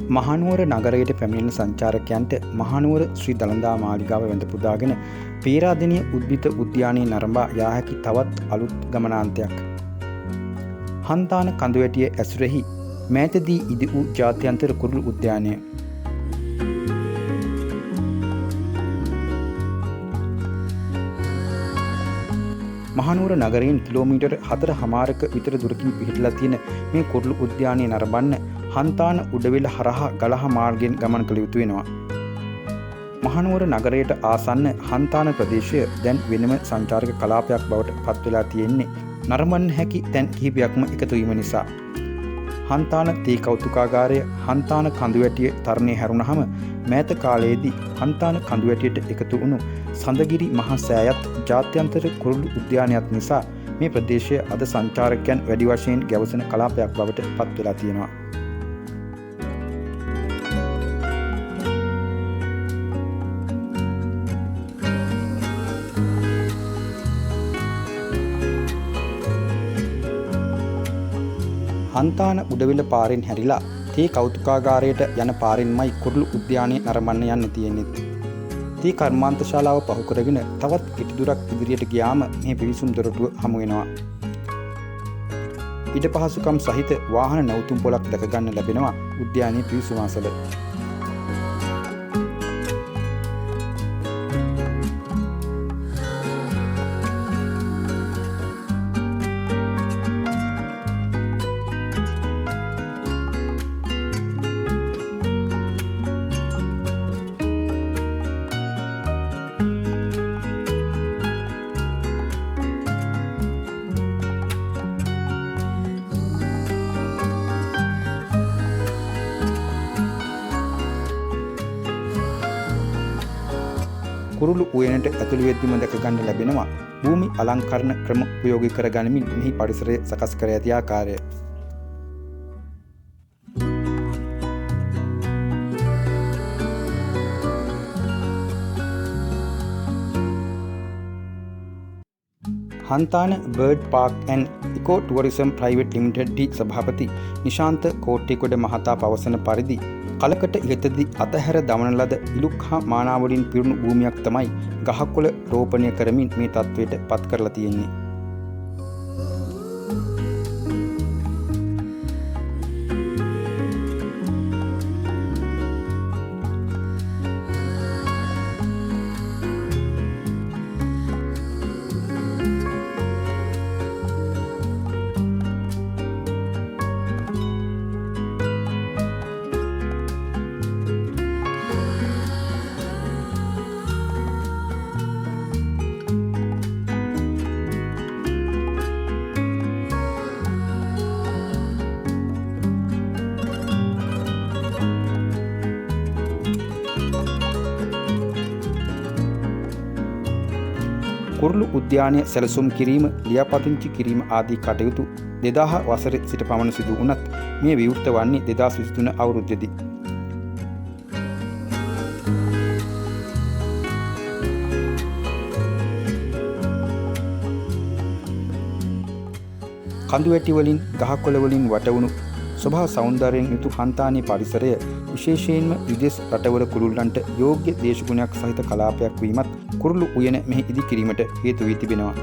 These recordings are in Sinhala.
මහනුවර නගරයට පැමිණෙන සංචාරකයන්ට මහනුවර ශ්‍රී දළදා මාලිගාව වැඳ පුදාගෙන පේරාදෙණිය උද්භිත උද්‍යානයේ නරඹා යා හැකි තවත් අලුත් ගමනාන්තයක්. හන්තාන කඳුවැටිය ඇසුරෙහි මෑතදී ඉදි වූ ජාත්‍යන්තර කුරුළු උද්‍යානය. මහනුවර නගරයෙන් කිලෝමීටර් 4.5ක විතර දුරකින් පිහිටලා තියෙන මේ කුරුළු උද්‍යානය නරඹන්න හන්තාන උඩවිල හරහා ගලහ මාර්ගයෙන් ගමන් කළ යුතු වෙනවා. මහනුවර නගරයට ආසන්න හන්තාන ප්‍රදේශය දැන් වෙනම සංචාරක කලාපයක් බවට පත් වෙලා තියෙන්නේ නරඹන්න හැකි තැන් කිහිපයක්ම එකතු වීම නිසා. හන්තාන තේ කෞතුකාගාරය, හන්තාන කඳුවැටිය තරණය හැරුණහම මෑත කාලයේදී හන්තාන කඳුවැටියට එකතු වුණු සඳගිරි මහා සෑයත් ජාත්‍යන්තර කුරුළු උද්‍යානයත් නිසා මේ ප්‍රදේශය අද සංචාරකයන් වැඩි වශයෙන් ගැවසෙන කලාපයක් බවට පත් වෙලා තියෙනවා. හන්තාන උඩවිල පාරෙන් හැරිලා තේ කෞතුකාගාරයට යන පාරෙන්මයි කුරුළු උද්‍යානය නරඹන්න යන්න තියෙන්නේ. තේ කර්මාන්ත ශාලාව පහු කරගෙන තවත් කෙටි දුරක් ඉදිරියට ගියාම මේ පිවිසුම් දොරටුව හමු වෙනවා. ඉඩ පහසුකම් සහිත වාහන නැවතුම් පොලක් දැක ගන්න ලැබෙනවා උද්‍යානයේ පිවිසුම අසල. කුරුළු උයනට ඇතුළු වෙද්දිම දැක ගන්න ලැබෙනවා භූමි අලංකරණ ක්‍රම උපයෝගී කර ගනිමින් මෙහි පරිසරය සකස් කර ඇති ආකාරය. Hantana bird park and eco tourism private limited සභාපති නිශාන්ත කෝට්ටේගොඩ මහතා පවසන පරිදි කලකට ඉහතදී අතහැර දමන ලද ඉලුක් හා මානාවලින් පිරුණු භූමියක් තමයි ගහකොළ රෝපණය කරමින් මේ තත්ත්වයට පත් කරලා තියෙන්නේ. කුරුළු උද්‍යානය සැලසුම් කිරීම, ලියාපදිංචි කිරීම ආදී කටයුතු 2000 වසරේ සිට පමණ සිදු වුණත් මේ විවෘත වන්නේ 2023 අවුරුද්දේදී. කඳුවැටි වලින් ගහකොළ වලින් වටවුණු ස්වභාව සෞන්දර්යයෙන් යුතු හන්තානයේ පරිසරය විශේෂයෙන්ම විදේශ රටවල කුරුල්ලන්ට යෝග්‍ය දේශගුණයක් සහිත කලාපයක් වීමත් කුරුළු උයන මෙහි ඉදි කිරීමට හේතු වී තිබෙනවා.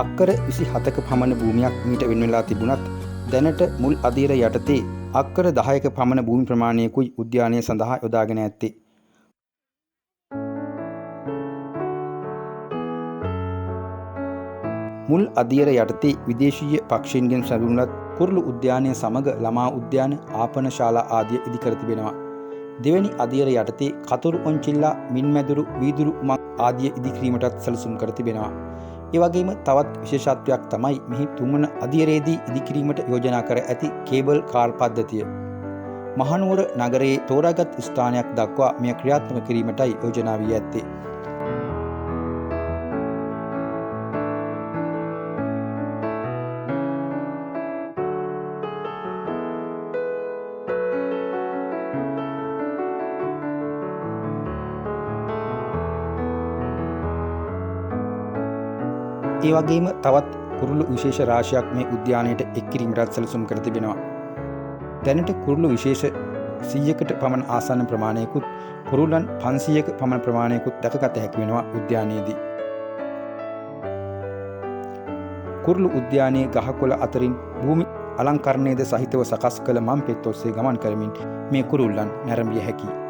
අක්කර 27ක පමණ භූමියක් මීට වෙන් වෙලා තිබුණත් දැනට මුල් අදියර යටතේ අක්කර 10ක පමණ භූමි ප්‍රමාණයකුයි උද්‍යානය සඳහා යොදාගෙන ඇත්තේ. මුල් අදියර යටතේ විදේශීය පක්ෂීන්ගෙන් සැලුණුලත් කුරුළු උද්‍යානය සමග ළමා උද්‍යාන, ආපන ශාලා ආදිය ඉදිකර තිබෙනවා. දෙවැනි අදියර යටතේ කතුරු ඔන්චිල්ලා, මින්මැදුරු, වීදුරු උමං ආදිය ඉදිකිරීමටත් සැලසුම් කර තිබෙනවා. ඒ වගේම තවත් විශේෂත්වයක් තමයි මෙහි තුන්වන අදියරේදී ඉදිකිරීමට යෝජනා කර ඇති කේබල් කාර් පද්ධතිය. මහනුවර නගරයේ තෝරාගත් ස්ථානයක් දක්වා මෙය ක්‍රියාත්මක කිරීමටයි යෝජනා වී ඇත්තේ. ඒ වගේම තවත් කුරුළු විශේෂ රාශියක් මේ උද්‍යානයට එක් කිරීමටත් සැලසුම් කර තිබෙනවා. දැනට කුරුළු විශේෂ 100කට පමණ ආසන්න ප්‍රමාණයකුත්, කුරුල්ලන් 500ක පමණ ප්‍රමාණයකුත් දැකගත හැකි වෙනවා උද්‍යානයේදී. කුරුළු උද්‍යානයේ ගහකොළ අතරින් භූමි අලංකරණයේද සහිතව සකස් කළ මම් පෙත් ඔස්සේ ගමන් කරමින් මේ කුරුල්ලන් නැරඹිය හැකියි.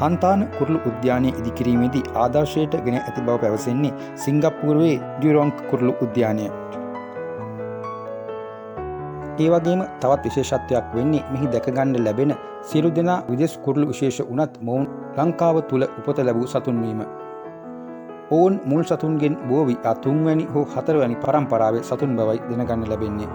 හන්තාන කුරුළු උද්‍යානයේ ඉදිකිරීමේදී ආදර්ශයට ගෙන ඇති බව පැවසෙන්නේ සිංගප්පූරුවේ ඩියුරොන්ග් කුරුළු උද්‍යානය. ඒ වගේම තවත් විශේෂත්වයක් වෙන්නේ මෙහි දැකගන්න ලැබෙන සියලු දෙනා විදේශ කුරුළු විශේෂ වුණත් මොවුන් ලංකාව තුල උපත ලැබූ සතුන් වීම. ඔවුන් මුල් සතුන්ගෙන් බෝ වී 3 වැනි හෝ 4 වැනි පරම්පරාවේ සතුන් බවයි දැනගන්න ලැබෙන්නේ.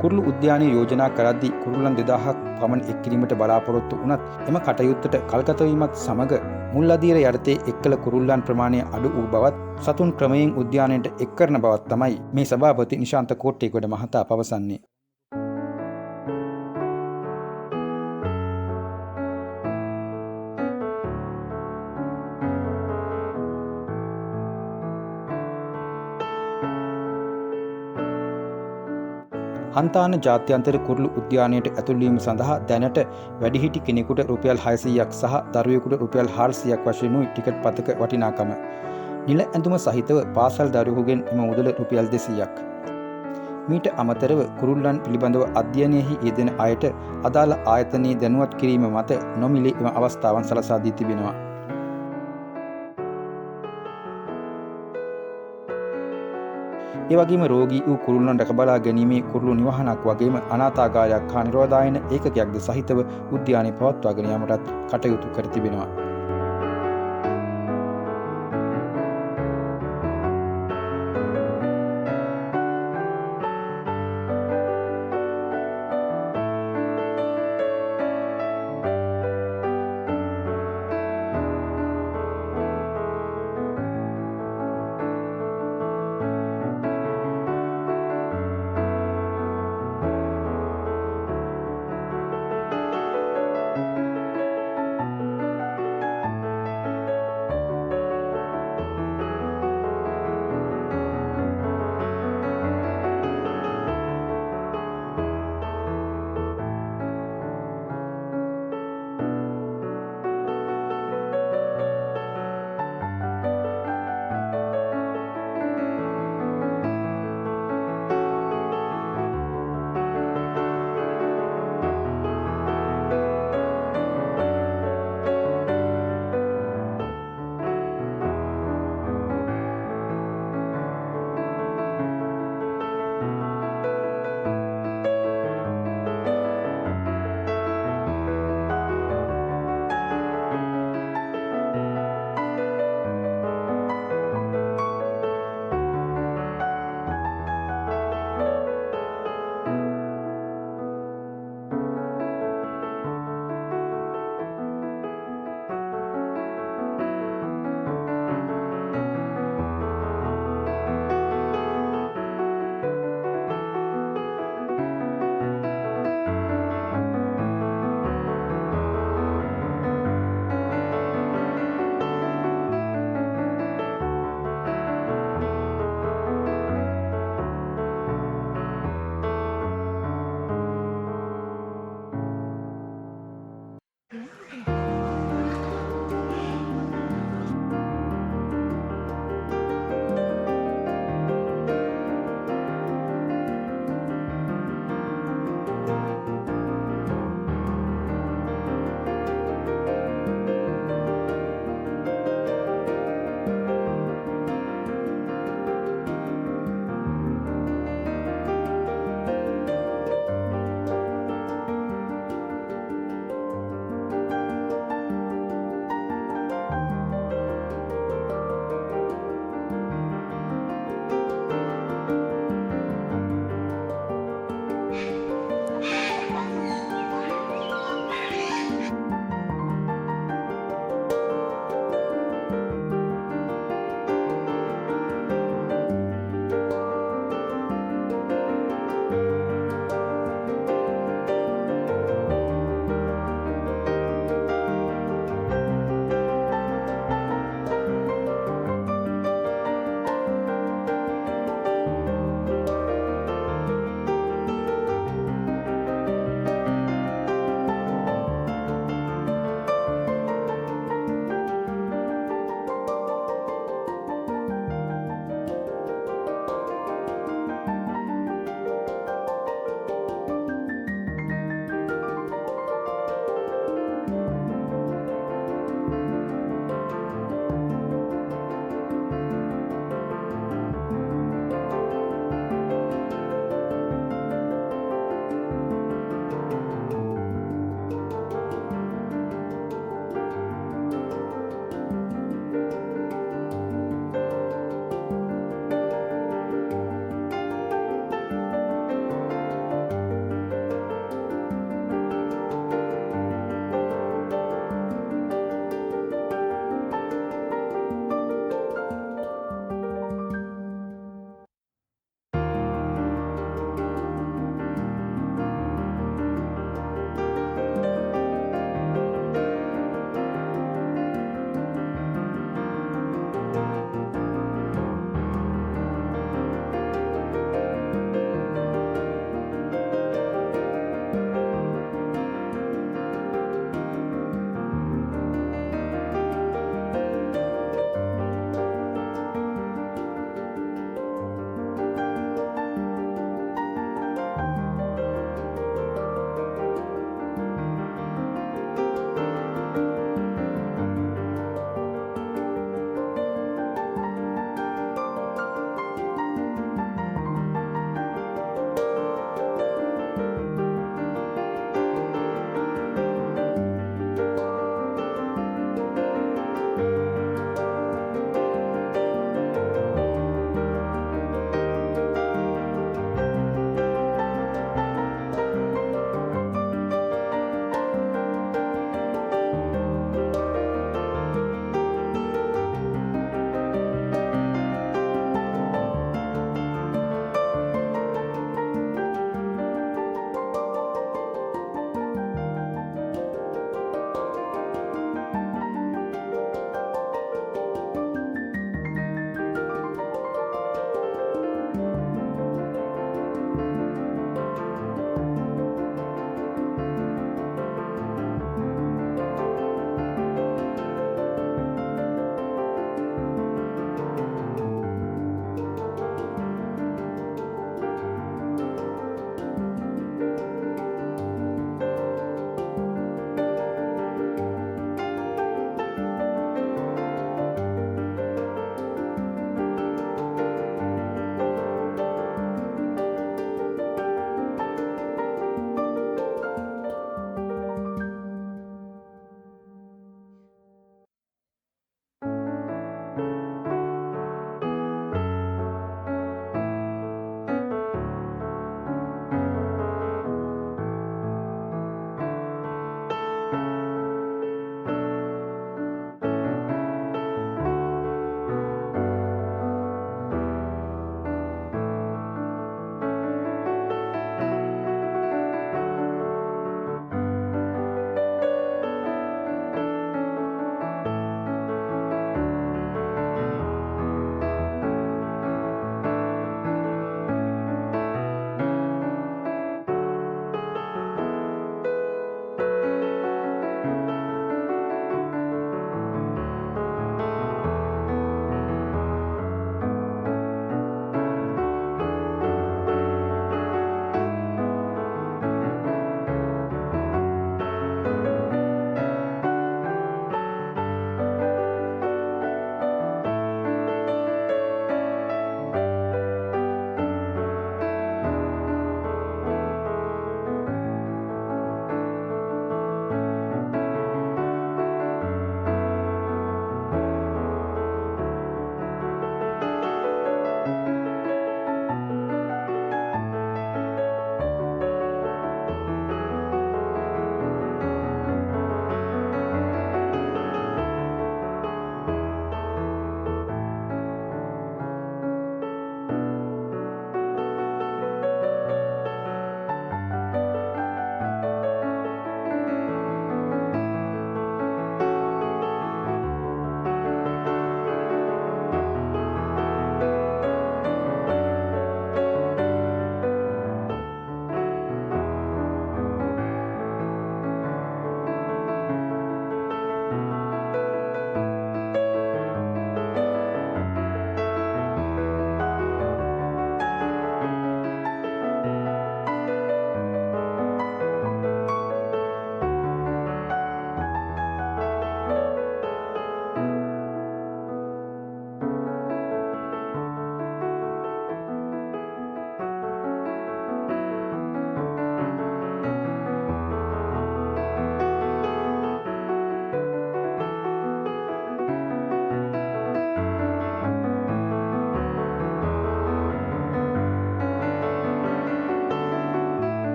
කුරුළු උද්‍යානය යෝජනා කරද්දී කුරුල්ලන් 2000ක් පමණ එක් කිරීමට බලාපොරොත්තු වුණත් එම කටයුත්තට කල්ගත වීමත් සමග මුල් අදියර යටතේ එක් කළ කුරුල්ලන් ප්‍රමාණය අඩු වූ බවත් සතුන් ක්‍රමයෙන් උද්‍යානයට එක් කරන බවත් තමයි මේ සභාපති නිශාන්ත කෝට්ටේගොඩ මහතා පවසන්නේ. හන්තාන ජාත්‍යන්තර කුරුළු උද්‍යානයට ඇතුළු වීම සඳහා දැනට වැඩිහිටි කෙනෙකුට රුපියල් 600ක් සහ දරුවෙකුට රුපියල් 400ක් වශයෙන් වූ ටිකට් පතක වටිනාකම. නිල ඇඳුම සහිතව පාසල් දරුවෙකුගෙන් එම මුදල රුපියල් 200ක්. මීට අමතරව කුරුල්ලන් පිළිබඳව අධ්‍යයනයෙහි යෙදෙන අයට අදාළ ආයතනයේ දැනුවත් කිරීම මත නොමිලේ එම අවස්ථාවන් සලසා දී තිබෙනවා. ඒ වගේම රෝගී වූ කුරුල්ලන් රැකබලා ගැනීමේ කුරුළු නිවහනක් වගේම අනාථාගාරයක් හා නිරෝධායන ඒකකයක්ද සහිතව උද්‍යානය පවත්වාගෙන යාමටත් කටයුතු කර තිබෙනවා.